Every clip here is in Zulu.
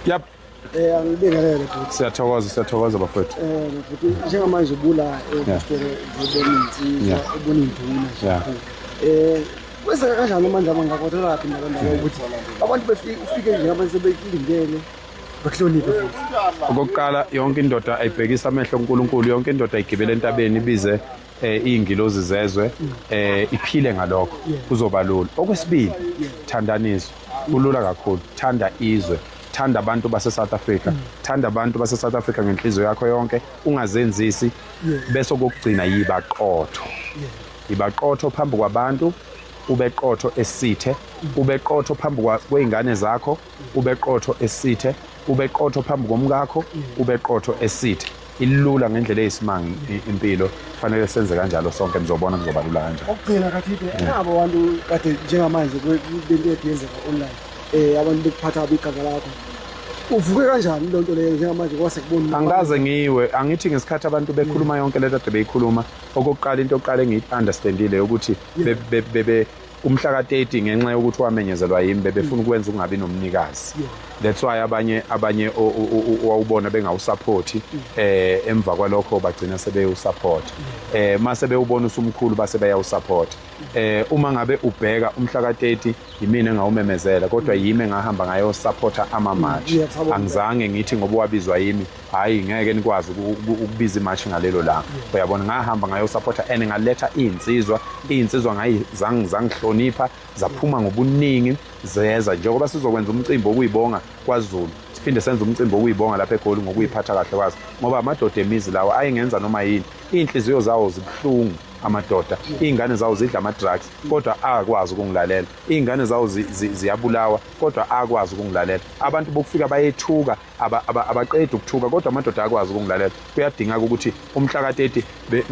Yep. Angibingelele futhi. Siyathokoza bafowethu. Futhi njengamanje ubula insizwa ubona induna nje. Kweseka kanjani manje abangakhothela laphi ndabandaba ukuthi abantu ufike nje abantu sebekilingene bakuhloniphe futhi. Okokuqala yonke indoda ayibhekisa amehlo uNkulunkulu, yonke indoda ayigibele entabeni ibize izingilozi zezwe iphile ngalokho kuzoba lula. Okwesibili thandanizwe, kulula kakhulu. Thanda izwe, thanda abantu base South Africa, thanda abantu base South Africa ngenhliziyo yakho yonke, ungazenzisi bese kokugcina yibaqotho. Ibaqotho phambi kwabantu, ubeqotho esithe, ubeqotho phambi kweingane zakho, ubeqotho esithe, ubeqotho phambi komkakho, ubeqotho esithe. Ilula ngendlela eyisimanga impilo, fanele senze kanjalo sonke nizobona kuzoba lula kanjalo. Okugcina kathi nabo abantu kade njengamanje kwento eyenzeka online abantu bekuphatha abigaba lakho. Uvuke kanjani lonto leyo njengamanje kwase kubona? Angaze ngiwe, angithi ngesikhathi abantu bekhuluma yonke lento ade beyikhuluma, okokuqala into yokuqala engiyi-understandile ukuthi bebe umhla ka-30 ngenxa yokuthi wamenyezelwa yimi bebefuna ukwenza ukungabi nomnikazi. That's why abanye wawubona bengawusupporti emva kwalokho bagcina sebeyusupport. Mase bewubona usumkhulu base bayawusupport. Uma ngabe ubheka umhla ka-30 yimina engawumemezela kodwa yimi engahamba ngayo supporta ama-march. Angizange ngithi ngoba wabizwa yimi hayi ngeke nikwazi ukubiza imarch ngalelo langa. Uyabona ngahamba ngayo supporta and ngaletha izinsizwa zangihlonipha zaphuma ngobuningi zeza njengoba sizokwenza umcimbi okuyibonga kwaZulu. Siphinde senze umcimbi okuyibonga lapha eGoli ngokuyiphatha kahle kwazi ngoba amadoda emizi lawo ayengenza noma yini. Inhliziyo zawo zibuhlungu amadoda, izingane zawo zidla ama-drugs kodwa akwazi ukungilalela. Izingane zawo ziyabulawa kodwa akwazi ukungilalela. Abantu bokufika bayethuka abaqeda ukuthuka kodwa amadoda akwazi ukungilalela. Kuyadingeka ukuthi umhla ka-30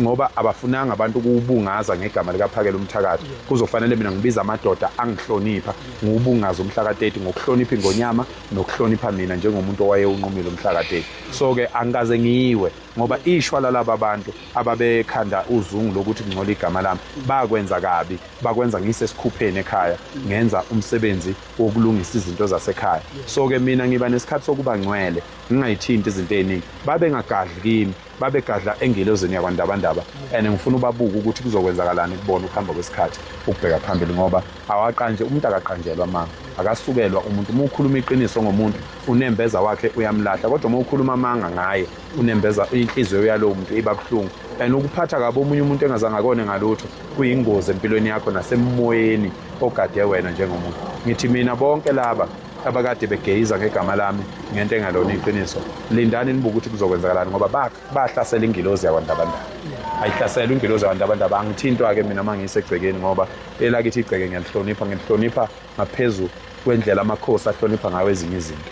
ngoba abafunanga abantu ukubungaza ngegama likaPhakela Umthakathi, kuzofanele mina ngibiza amadoda angihlonipha ngubungaza umhla ka-30 ngokuhlonipha ingonyama nokuhlonipha mina njengomuntu owayewunqumile umhla ka-30. So ke angikaze ngiwe ngoba ishwala laba abantu ababekhanda uzungu lokuthi ngcola igama lami bakwenza kabi, bakwenza ngisesikhupheni ekhaya ngenza umsebenzi wokulungisa izinto zasekhaya. So ke mina ngiba nesikhathi sokuba ngcwele ngingayithinti izinto eziningi. Babengagadli kimi, babegadla engilozini yakwandabandaba and ngifuna ubabuka ukuthi kuzokwenzakalani kubona ukuhamba kwesikhathi ukubheka phambili ngoba umuntu akaqanjelwa manga, akasukelwa umuntu. Uma ukhuluma iqiniso ngomuntu unembeza wakhe uyamlahla kodwa uma ukhuluma amanga ngaye unembeza inhliziyo yalowo muntu iba buhlungu. And ukuphatha kabi omunye umuntu engazange akone ngalutho kuyingozi empilweni yakho nasemoyeni ogade wena njengomuntu. Ngithi mina bonke laba abakade begeyiza ngegama lami ngento engalona iqiniso, lindani nibuka ukuthi kuzokwenzakalani ngoba bahlasela ingilozi yakwandabandaba. Ayihlasela ingilozi yakwandabandaba. Angithintwa ke mina mangisegcekeni ngoba elakithi igceke ngiyalihlonipha ngaphezulu kwendlela amakhosi ahlonipha ngayo ezinye izinto.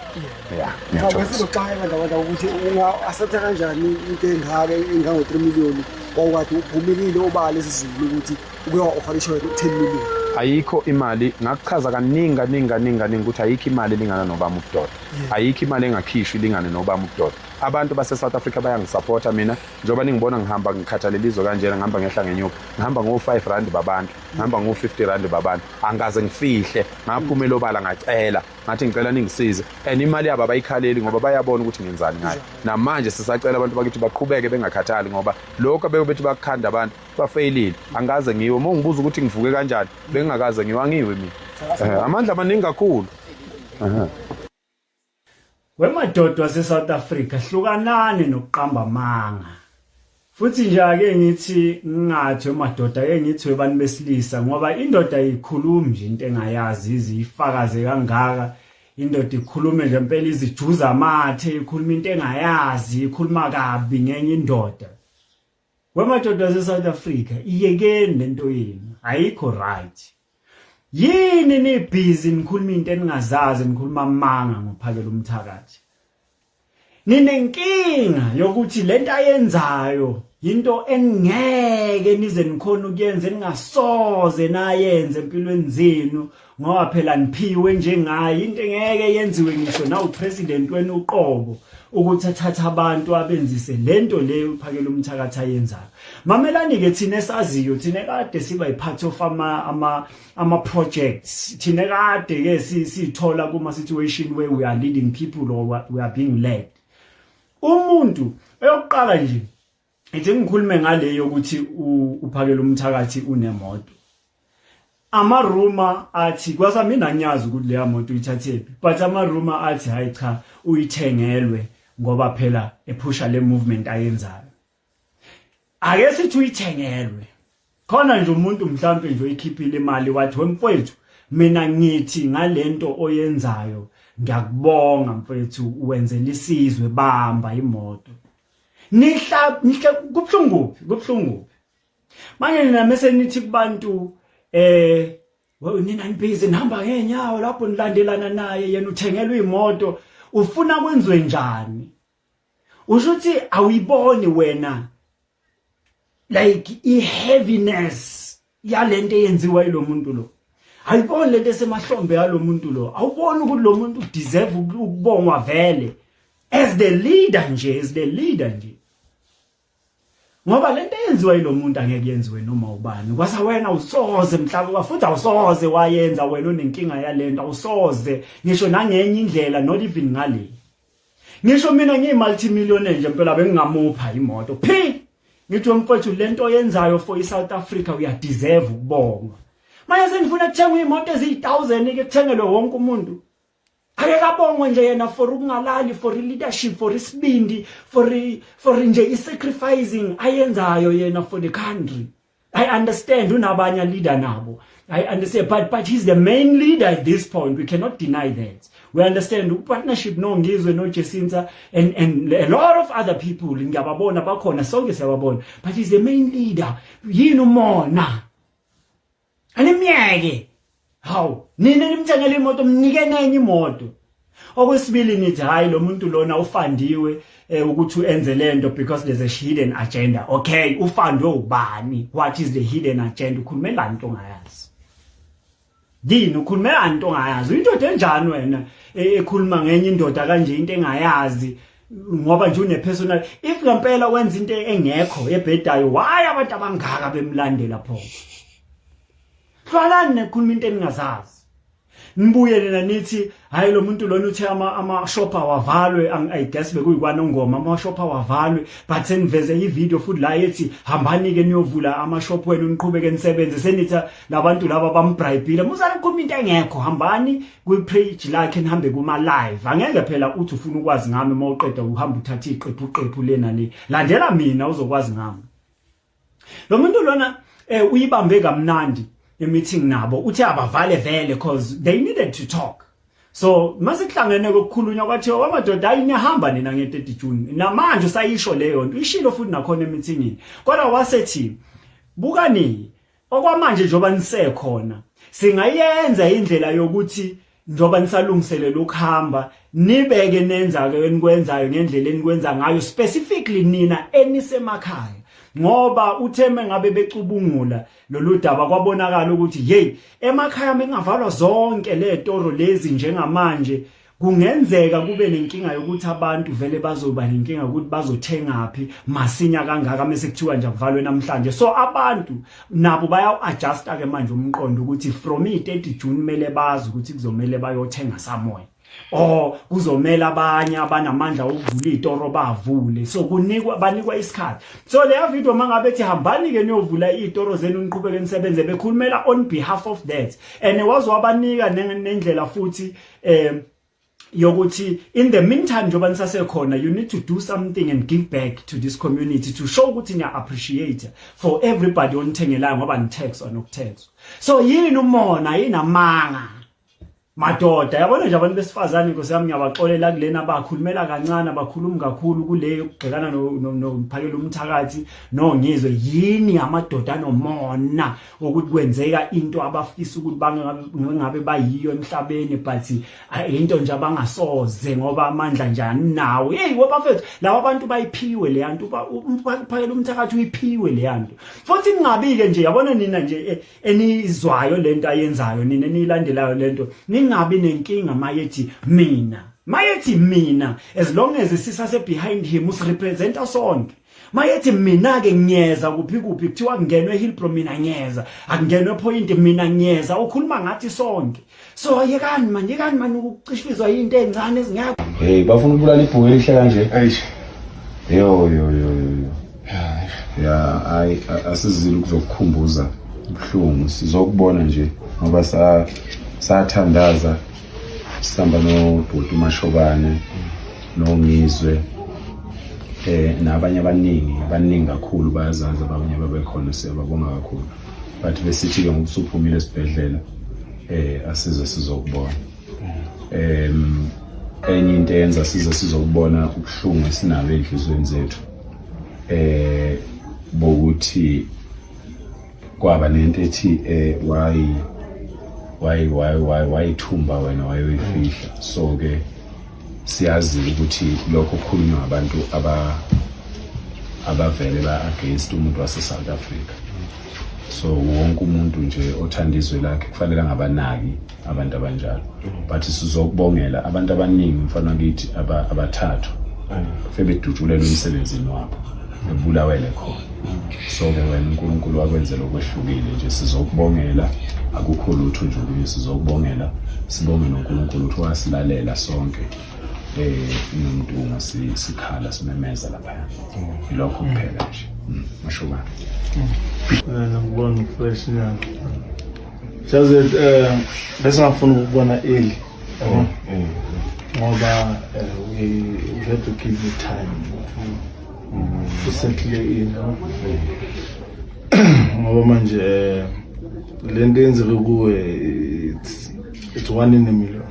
Ngiyathokoza ukuthi unga-accepta kanjani into engango-3 million wakwathi uphumilile obala esizulu ukuthi ukuya-offer ishoyo 10 million. Ayikho imali, ngakuchaza kaningi ukuthi ayikho imali elingana nobama ubudoda. Ayikho imali engakhishwa ilingane nobama ubudoda. Abantu base South Africa bayangisupporta mina njengoba ningibona ngihamba ngikhathalela izwe kanjena, ngihamba ngehla ngenyuka, ngihamba ngo5 babantu, ngihamba ngo50 babantu. Angaze ngifihle, ngaphumela obala ngacela, ngathi ngicela ningisize and imali yabo abayikhaleli ngoba bayabona ukuthi ngenzani ngayo. Namanje sisacela abantu bakithi baqhubeke bengakhathali ngoba lokho bethi bakukhanda abantu bafeyilile. Angaze ngiwe uma ngibuza ukuthi ngivuke kanjani bengingakaze ngiwangiwe mina. Amandla amaningi kakhulu. Wemadoda wase-South Africa hlukanani nokuqamba amanga. Futhi nje ake ngithi ngingathi wemadoda ake ngithi webantu besilisa ngoba indoda ayikhulumi nje into engayazi izifakaze kangaka. Indoda ikhulume nje impela izijuza amathe, ikhuluma into engayazi, ikhuluma kabi ngenye indoda. Wemadoda wase-South Africa iyekeni lento yenu, ayikho right. Yini nibhizi nikhuluma into eningazazi, nikhuluma amanga ngoPhakela Umthakathi? Ninenkinga yokuthi lento ayenzayo into engeke nize nikhona ukuyenza, eningasoze nayenze empilweni zenu ngoba phela niphiwe njengaye. Into engeke yenziwe ngisho na upresident wenu uqobo ukuthi athathe abantu abenzise lento leyo uphakela umthakathi ayenzayo. Mamelani ke thina esaziyo thina kade siba yipart of ama projects thina kade ke sithola kuma situation where we are leading people or we are being led. Umuntu eyokuqala nje ngithi ngikhulume ngale yokuthi uphakela umthakathi unemoto. Amaruma athi kwasa mina ngiyazi ukuthi leya moto uyithathephi, but amaruma athi hayi cha uyithengelwe ngoba phela ephusha le movement ayenzayo. Ake sithi uyithengelwe khona nje umuntu mhlambe nje uyikhiphile imali wathi wemfowethu mina ngithi ngalento oyenzayo ngiyakubonga mfowethu wenzela isizwe bamba imoto. Nihla kubhlungu manje nina mase nithi kubantu nina nibhizi nihamba ngenyawo lapho nilandelana naye yena uthengelwe imoto ufuna kwenziwe njani? Ushuthi awuyiboni wena like i-heaviness yalento eyenziwa yilo muntu lo. Awuyiboni lento esemahlombe yalo muntu lo. Awuboni ukuthi lo muntu deserve ukubongwa vele as the leader nje. Ngoba lento eyenziwa yilo muntu angeke yenziwe noma ubani. Kwasa wena usoze mhlawumbe futhi awusoze wayenza wena onenkinga yalento awusoze ngisho nangenye indlela not even ngale. Ngisho mina ngiyimultimillionaire nje impela bengingamupha imoto. Ngithi mfowethu lento oyenzayo for iSouth Africa uya deserve ukubongwa. Manje senifuna ukuthenga imoto ezi1000 ke kuthengelwe wonke umuntu. Ake kabongwe nje yena for ukungalali, for leadership, for isibindi, for nje i-sacrificing ayenzayo yena for the country. I understand unabanye leader nabo. I understand but he's the main leader at this point. We cannot deny that. We understand partnership no Ngizwe no Jacinta and a lot of other people ngiyababona bakhona sonke siyababona, but he's the main leader. Yini umona animyeke how nina nimthengele imoto mnike nenye imoto. Okwesibili nithi hayi lo muntu lona ufandiwe ukuthi uenze lento because there's a hidden agenda. Okay, ufandwe ubani? What is the hidden agenda? Ukhulumela into ongayazi. Dini ukhulumela into ongayazi. Indoda enjani wena ekhuluma ngenye indoda kanje into engayazi ngoba nje une personal. If ngempela wenza into engekho ebhedayo why abantu abangaka bemlandela pho? Hlalani nekhuluma into eningazazi. Nibuye nina nithi hayi lo muntu lona uthe ama shopper wavalwe. I guess bekuyikwana ngoma ama shopper wavalwe, but seniveze ivideo futhi la yethi hambani ke niyovula ama shop wenu niqhubeke nisebenze. Senitha labantu laba bambribile muzala ukukhuluma into engekho. Hambani kwi page lakhe nihambe kuma live. Angeke phela uthi ufuna ukwazi ngami mawuqeda uhamba uthatha iqephu lena le. Landela mina uzokwazi ngami. Lo muntu lona uyibambe kamnandi meeting nabo uthi abavale vele because they needed to talk. So masekuhlangene kokukhulunywa kwathi amadoda ayinihamba nina nge30 June namanje usayisho leyo nto ishilo futhi nakhona emeetingini. Kodwa wasethi bukani okwamanje njoba nisekhona singayenza indlela yokuthi njoba nisalungiselela ukuhamba nibeke nenza ke enikwenzayo ngendlela enikwenza ngayo specifically nina enisemakhaya. Ngoba utheme ngabe becubungula lolu daba kwabonakala ukuthi hey emakhaya mengavalwa zonke letoro lezi njengamanje kungenzeka kube nenkinga yokuthi abantu vele bazoba nenkinga ukuthi bazothengaphi masinya kangaka mase kuthiwa nje kuvalwe namhlanje. So abantu nabo baya adjust ke manje umqondo ukuthi from 30 June mele bazi ukuthi kuzomela bayothenga samoya. Kuzomela abanye abanamandla okuvula itoro bavule. So banikwa isikhathi. So leya video mangabe ethi hambani ke niyovula itoro zenu niqhubeke nisebenze bekhulumela on behalf of that. And wazowabanika nendlela futhi yokuthi in the meantime njoba nisasekhona you need to do something and give back to this community to show ukuthi niya appreciate for everybody onithengelayo ngoba nitax onokutax. So yini umona yini amanga madoda yabona nje abantu besifazane inkosi yami ngiyabaxolela kulena abakhulumela kancane abakhuluma kakhulu kuleyo ukubhekana nomphakela umthakathi no Ngizwe. Yini amadoda nomona ukuthi kwenzeka into abafisa ukuthi bangabe bayiyo emhlabeni but into nje abangasoze ngoba amandla njani nawo. Hey wabafethu laba abantu bayiphiwe le yantu umphakela umthakathi uyiphiwe le yantu. Futhi ngingabike nje yabona nina nje enizwayo lento ayenzayo nina nilandelayo lento ningabi nenkinga mayethi mina mayethi mina as long as sisase behind him usirepresenta sonke mayethi mina ke ngiyeza kuphi kuthiwa kungenwe Hillbrow mina ngiyeza akungenwe Point mina ngiyeza ukhuluma ngathi sonke so yekani manje ukucishizwa into encane ezingakho hey bafuna ukubulala ibhuku elihle kanje eish yo ya asizile ukuzokukhumbuza ubuhlungu sizokubona nje ngoba sathandaza sihamba nobhuti uMashobane noNgizwe nabanye abaningi kakhulu bayazazi abanye babekhona siyababonga kakhulu but besithi ke ngokusuphumile esibhedlela asize sizokubona enye into eyenza sizokubona ubuhlungu esinabo enhlizweni zethu bokuthi kwaba nento ethi wayithumba wena wayifihla so ke siyazi ukuthi lokho kukhulunywa abantu abavele ba-against umuntu wase-South Africa so wonke umuntu nje othanda izwe lakhe kufanele angabanaki abantu abanjalo but sizokubongela abantu abaningi mfana kithi abathathu febedutshulelwe emsebenzini wabo ebulawele khona so ke wena uNkulunkulu wakwenzela okwehlukile nje sizokubongela akukho lutho nje ukuthi sizokubongela sibonge noNkulunkulu ukuthi wasilalela sonke nomuntu sikhala simemeza lapha ilokho kuphela nje Mashobane ngibona fresh nyana jaze bese ngafuna ukubona eli ngoba we had to give you time to settle in ngoba manje lento yenzeke kuwe it's one in a million.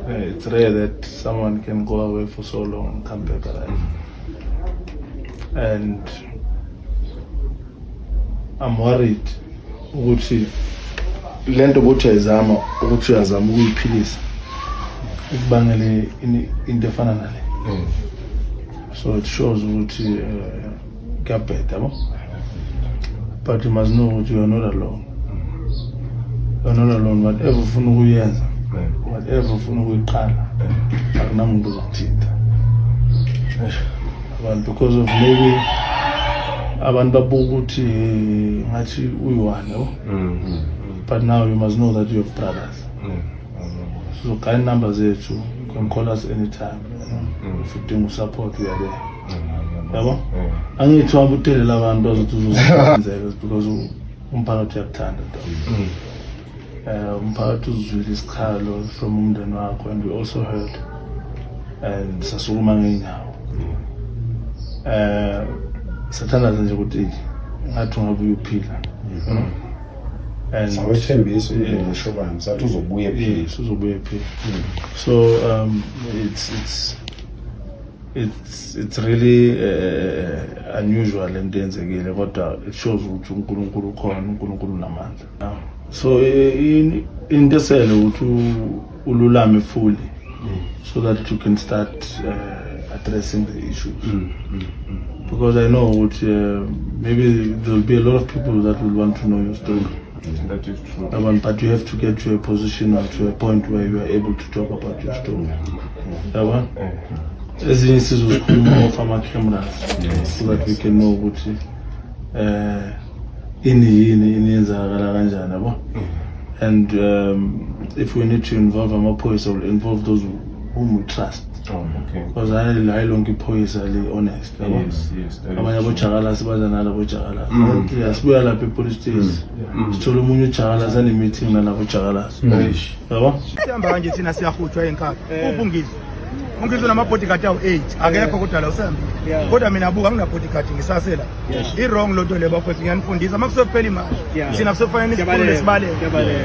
It's rare that someone can go away for so long and come back alive. And I'm worried ukuthi lento bothi ayizama ukuthi uyazama ukuyiphilisa ikubangele into efana nale. So it shows ukuthi kuyabheda yabo. But you must know that you are not alone. You are not alone. Whatever ufuna ukuyenza, whatever ufuna ukuyiqala, akunamuntu ozokuthinta. Abantu because of maybe abantu babuka ukuthi ngathi uyiwani yabo. But now you must know that you have brothers. So kind numbers zethu, you can call us anytime. If you think support, we are there. Yabo? Angithi wabuthelela abantu azothi uzozenzela because umphakathi uyakuthanda umphakathi uzwile isikhalo from umndeni wakho and we also heard and sasukuma ngeenyawo sathandaza nje ukuthi ngathi ungabe uyophila and sawethembisa uMashobane sathi uzobuya ephila uzobuya ephila so it's really unusual lento yenzekile kodwa it shows ukuthi uNkulunkulu ukhona uNkulunkulu unamandla so into esele ukuthi ululame fully so that you can start addressing the issues because I know ukuthi maybe there will be a lot of people that will want to know your story. That is true. But you have to get to a position or to a point where you are able to talk about your story. Ezinye sizokhuluma off ama-cameras so that we can know ukuthi yini iyenzakala kanjani yabo and if we need to involve amaphoyisa will involve those whom we trust. Because I lonke iphoyisa li-honest yabo abanye abojakalasi baza nalo abojakalasi yasibuya lapha epolice station sithola omunye ujakalasi ane-meeting nalapho ojakalasi yabo sihamba kanje thina siyahutshwa enkakha Ungizwe nama-bodyguard awu-8 akekho kodwa la usembile kodwa mina abuka angina-bodyguard ngisasela i-wrong lonto le bafowethu ngiyanifundisa uma kusophela imali thina kusofanele isikhulu lesibaleka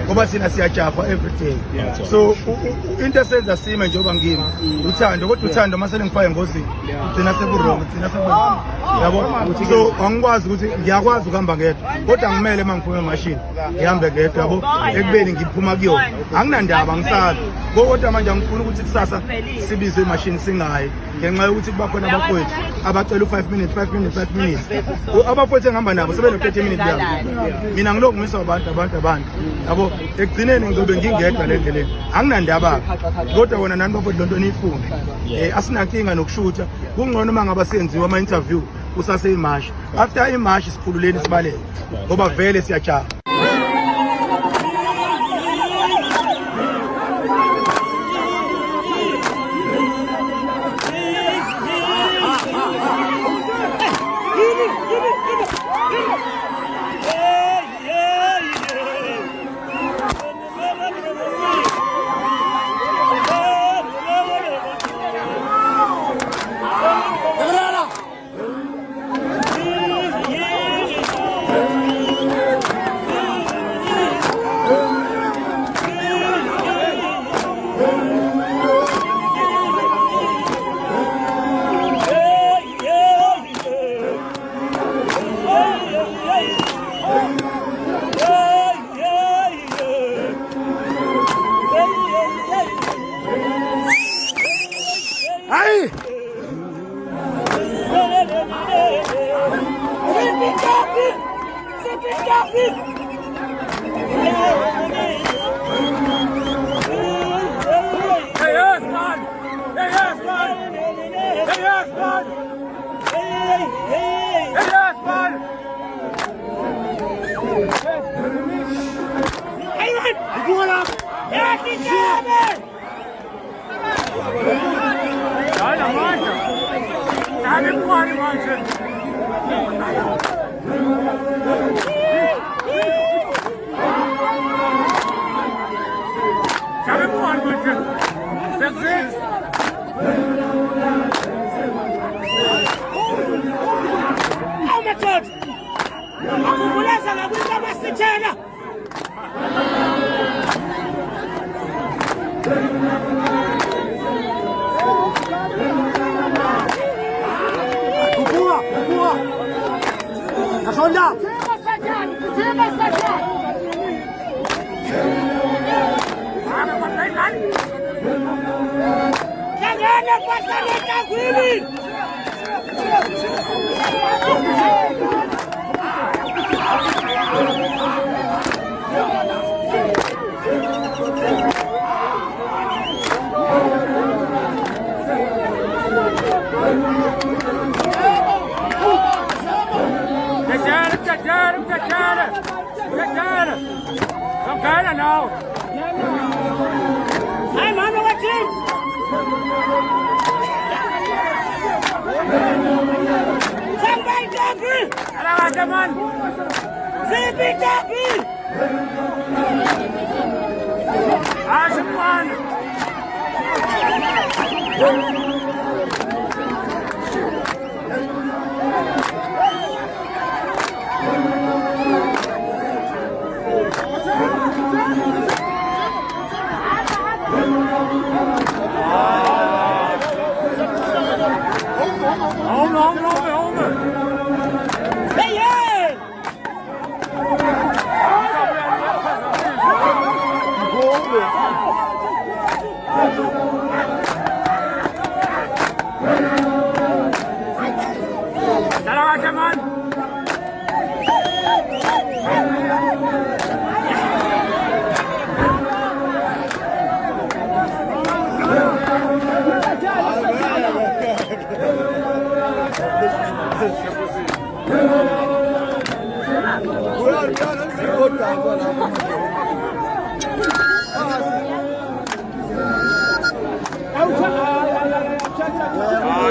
ngoba thina siyajafa every day so into esenza sime njengoba ngimi uthando kodwa uthando masele ngifake engozini thina seku-wrong thina yabo so angikwazi ukuthi ngiyakwazi ukuhamba ngedwa kodwa ngimele uma ngiphume emashini ngihambe ngedwa yabo ekubeni ngiphuma kuyona anginandaba ngisala kodwa manje angifuni ukuthi kusasa sibize zemashini singayi ngenxa yokuthi kuba khona abafowethu abacela u5 minutes abafowethu engihamba nabo sebeno 30 minutes yabo mina ngilokhu ngiswa abantu yabo ekugcineni ngizobe ngingedwa le ndleleni anginandaba kodwa wona nani bafowethu lonto niyifunde asinankinga nokushutha kungcono mangaba senziwa ama interview kusase imashi after imashi sikhululeni sibaleke ngoba vele siyajaha.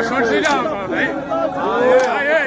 Schon wieder, ey.